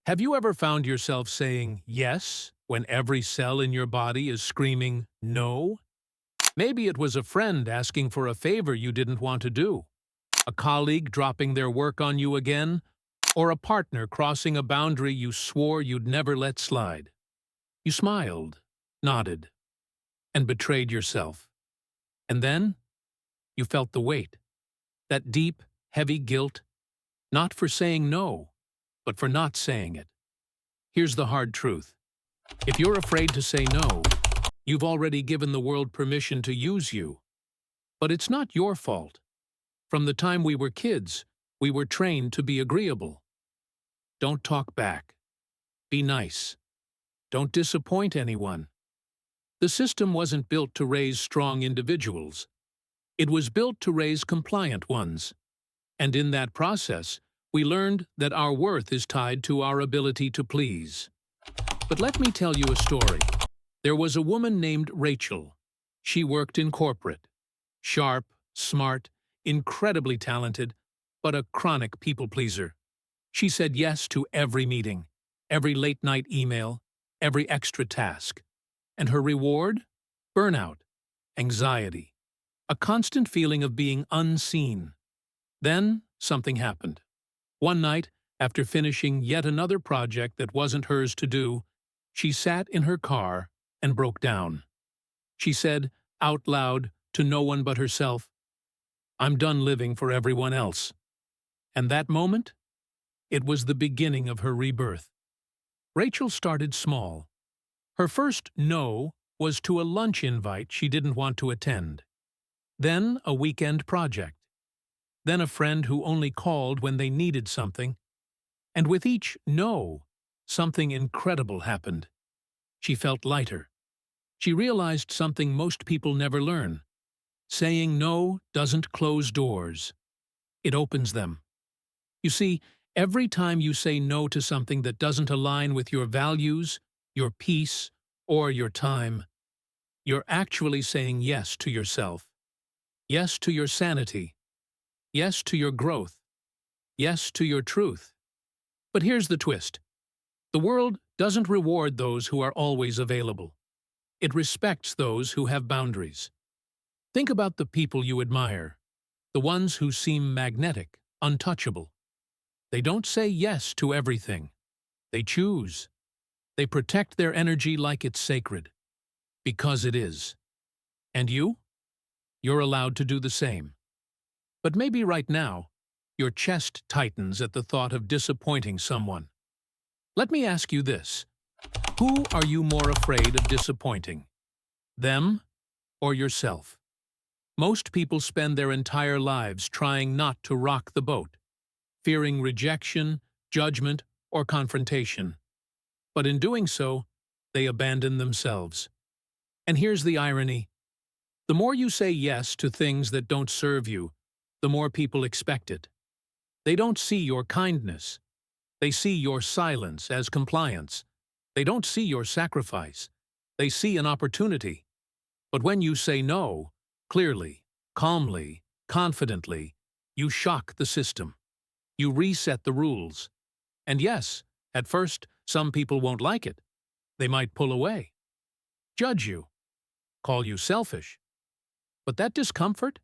Have you ever found yourself saying yes when every cell in your body is screaming no? Maybe it was a friend asking for a favor you didn't want to do, a colleague dropping their work on you again, or a partner crossing a boundary you swore you'd never let slide. You smiled, nodded, and betrayed yourself. And then you felt the weight, that deep, heavy guilt, not for saying no, but for not saying it. Here's the hard truth. If you're afraid to say no, you've already given the world permission to use you. But it's not your fault. From the time we were kids, we were trained to be agreeable. Don't talk back. Be nice. Don't disappoint anyone. The system wasn't built to raise strong individuals. It was built to raise compliant ones. And in that process, we learned that our worth is tied to our ability to please. But let me tell you a story. There was a woman named Rachel. She worked in corporate. Sharp, smart, incredibly talented, but a chronic people pleaser. She said yes to every meeting, every late-night email, every extra task. And her reward? Burnout, anxiety, a constant feeling of being unseen. Then something happened. One night, after finishing yet another project that wasn't hers to do, she sat in her car and broke down. She said, out loud, to no one but herself, "I'm done living for everyone else." And that moment? It was the beginning of her rebirth. Rachel started small. Her first no was to a lunch invite she didn't want to attend. Then a weekend project. Then a friend who only called when they needed something. And with each no, something incredible happened. She felt lighter. She realized something most people never learn. Saying no doesn't close doors. It opens them. You see, every time you say no to something that doesn't align with your values, your peace, or your time, you're actually saying yes to yourself. Yes to your sanity. Yes to your growth. Yes to your truth. But here's the twist. The world doesn't reward those who are always available. It respects those who have boundaries. Think about the people you admire, the ones who seem magnetic, untouchable. They don't say yes to everything. They choose. They protect their energy like it's sacred. Because it is. And you? You're allowed to do the same. But maybe right now, your chest tightens at the thought of disappointing someone. Let me ask you this. Who are you more afraid of disappointing? Them or yourself? Most people spend their entire lives trying not to rock the boat, fearing rejection, judgment, or confrontation. But in doing so, they abandon themselves. And here's the irony. The more you say yes to things that don't serve you, the more people expect it. They don't see your kindness. They see your silence as compliance. They don't see your sacrifice. They see an opportunity. But when you say no, clearly, calmly, confidently, you shock the system. You reset the rules. And yes, at first, some people won't like it. They might pull away, judge you, call you selfish. But that discomfort?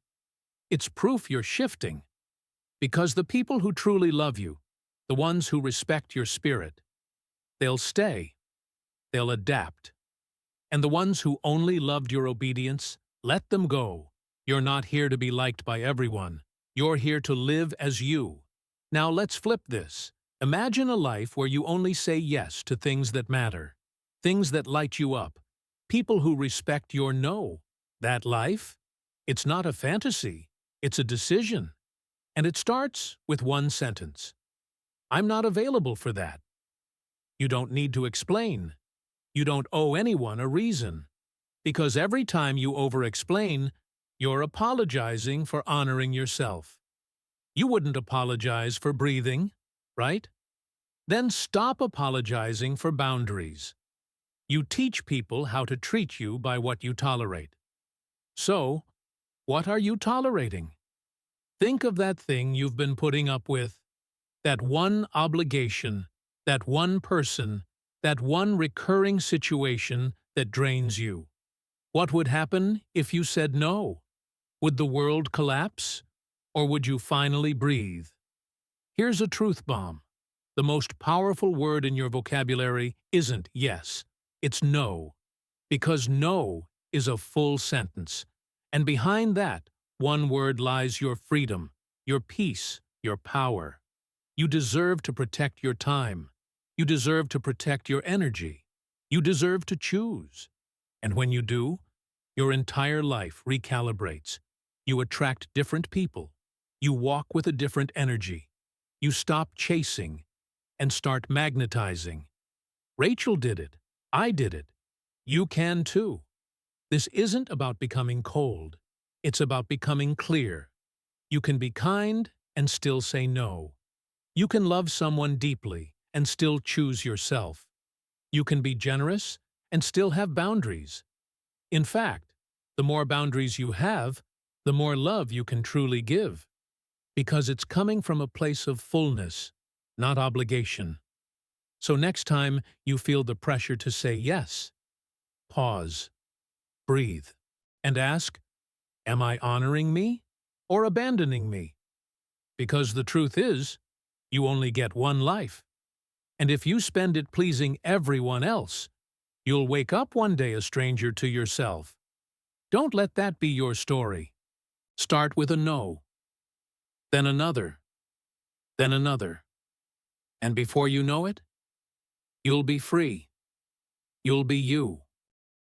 It's proof you're shifting. Because the people who truly love you, the ones who respect your spirit, they'll stay. They'll adapt. And the ones who only loved your obedience, let them go. You're not here to be liked by everyone. You're here to live as you. Now let's flip this. Imagine a life where you only say yes to things that matter, things that light you up, people who respect your no. That life? It's not a fantasy. It's a decision. And it starts with one sentence. I'm not available for that. You don't need to explain. You don't owe anyone a reason. Because every time you over-explain, you're apologizing for honoring yourself. You wouldn't apologize for breathing, right? Then stop apologizing for boundaries. You teach people how to treat you by what you tolerate. So, what are you tolerating? Think of that thing you've been putting up with, that one obligation, That one person, that one recurring situation that drains you. What would happen if you said no? Would the world collapse? Or would you finally breathe? Here's a truth bomb. The most powerful word in your vocabulary isn't yes, it's no. Because no is a full sentence. And behind that, one word lies your freedom, your peace, your power. You deserve to protect your time. You deserve to protect your energy. You deserve to choose. And when you do, your entire life recalibrates. You attract different people. You walk with a different energy. You stop chasing and start magnetizing. Rachel did it. I did it. You can too. This isn't about becoming cold. It's about becoming clear. You can be kind and still say no. You can love someone deeply and still choose yourself. You can be generous and still have boundaries. In fact, the more boundaries you have, the more love you can truly give. Because it's coming from a place of fullness, not obligation. So next time you feel the pressure to say yes, pause, breathe, and ask, am I honoring me or abandoning me? Because the truth is, you only get one life. And if you spend it pleasing everyone else, you'll wake up one day a stranger to yourself. Don't let that be your story. Start with a no, then another, then another. And before you know it, you'll be free. You'll be you.